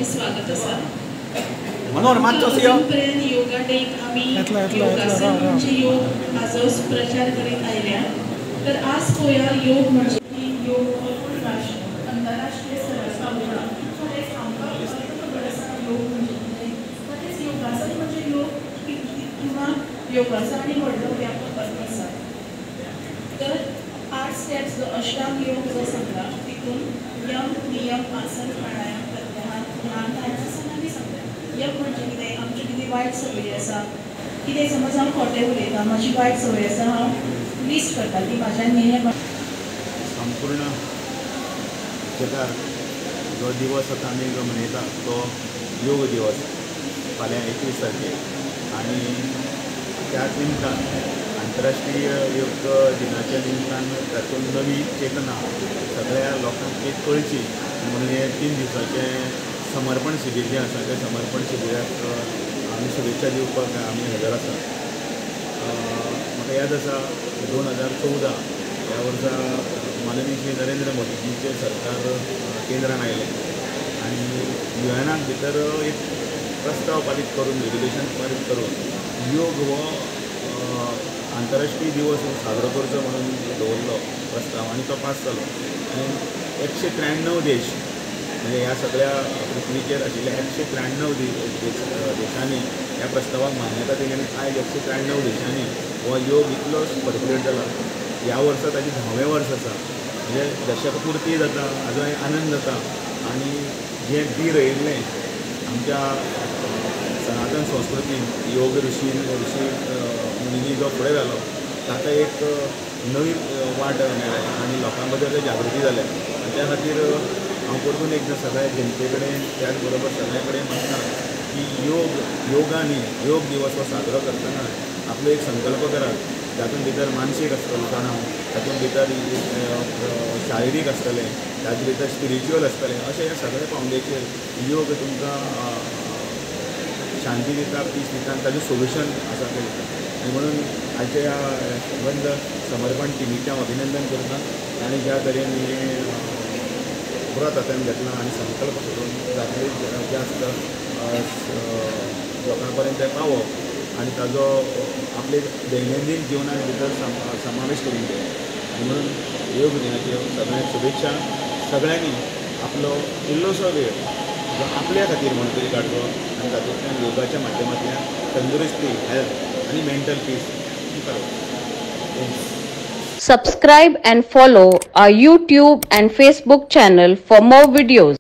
तुमचे स्वागत आसा। मनोहर मातसो सियो योगा डेक आमी योगासन म्हणजे योग हाचो प्रचार करीत आयल्या। तर आज पळोवया योग म्हणजे योग अंतरराष्ट्रीय स्तराचो आमकां खबर आसा योग म्हणजे योगासन म्हणजे योग किंवा योगाचा आनी व्हडलो व्यापक अर्थ आसा। तर 8 स्टेप्स जो अष्टांग योग जो सांगला तितून यम नियम आसन प्राणायाम प्रत्याहार ध्यान ध्यानासन आनी सांगता। यम म्हणजे कितें आमची कितें वायट संवय आसा कितें समज हांव खोटें उलयतां म्हाजी वायट संवय आसा हांव लिस्ट करता ती म्हाज्यान हें संपूर्ण जगार जो दिवस आतां आमी जो मनयता तो योग दिवस फाल्यां 21 तारखेक आनी त्याच निमतान आंतरराष्ट्रीय योग दिनाच्या निमतान तातूंत नवी चेतना सगळ्या लोकांक एक कळची म्हणून हे 3 दिसाचें समर्पण शिबीर जें आसा तें समर्पण शिबिराक आमी शुभेच्छा दिवपाक आमी हजर आसा। म्हाका याद आसा 2014 ह्या वर्सा माननीय श्री नरेंद्र मोदीजीचे सरकार केंद्रान आयलें आनी युएनाक भितर एक प्रस्ताव पारीत करून रेग्युलेशन पारीत करून योग हो आंतरराष्ट्रीय दिवस साजरो करचो म्हणून दवरलो प्रस्ताव आनी तो पास जालो आनी 193 देश म्हणजे ह्या सगळ्या पृथ्वीचेर आशिल्ल्या 193 देशांनी ह्या प्रस्तावाक मान्यता दिली आनी आयज 193 देशांनी हो योग इतलो पर्क्युलेट जाला। ह्या वर्सा ताजें 10वें वर्स आसा म्हणजे दशकपूर्ती जाता हाजो आनंद जाता आनी जें बीर येयल्लें आमच्या सनातन संस्कृतीन योग ऋषी मुनींनी जो फुडें घालो ताका एक नवी वाट मेळ्ळ्या आनी लोकां भितर जागृती जाल्या आनी त्या खातीर हांव परतून एकदां सगळ्या जनते कडेन त्याच बरोबर सगळे कडेन म्हणटा की योगांनी योग दिवस हो साजरो करतना आपलो एक संकल्प करात तातूंत भितर मानसीक आसतलो तणाव तातूंत भितर शारिरीक आसतलें तातूंत भितर स्पिरिच्युअल आसतलें अशें हे सगळे पावंड्याचेर योग तुमकां शांती दिता पीस दिता आनी ताजें सोल्युशन आसा तें दिता आनी म्हणून आजच्या ह्या संबंध समर्पण टिमीचें हांव अभिनंदन करता आनी ज्या तरेन हें व्रत हातान घेतलां आनी संकल्प करून जातले जास्त लोकां पर्यंत तें पावप आनी ताजो आपले दैनंदीन जिवना भितर समावेश करून घेवप आनी म्हणून योग दिनाच्यो सगळ्यांक शुभेच्छा। सगळ्यांनी आपलो इल्लोसो वेळ जो आपल्या खातीर म्हणून तरी काडचो आनी तातूंतल्यान योगाच्या माध्यमांतल्यान तंदुरुस्ती हेल्थ आनी मेंटल पीस करप। Subscribe and follow our YouTube and Facebook channel for more videos.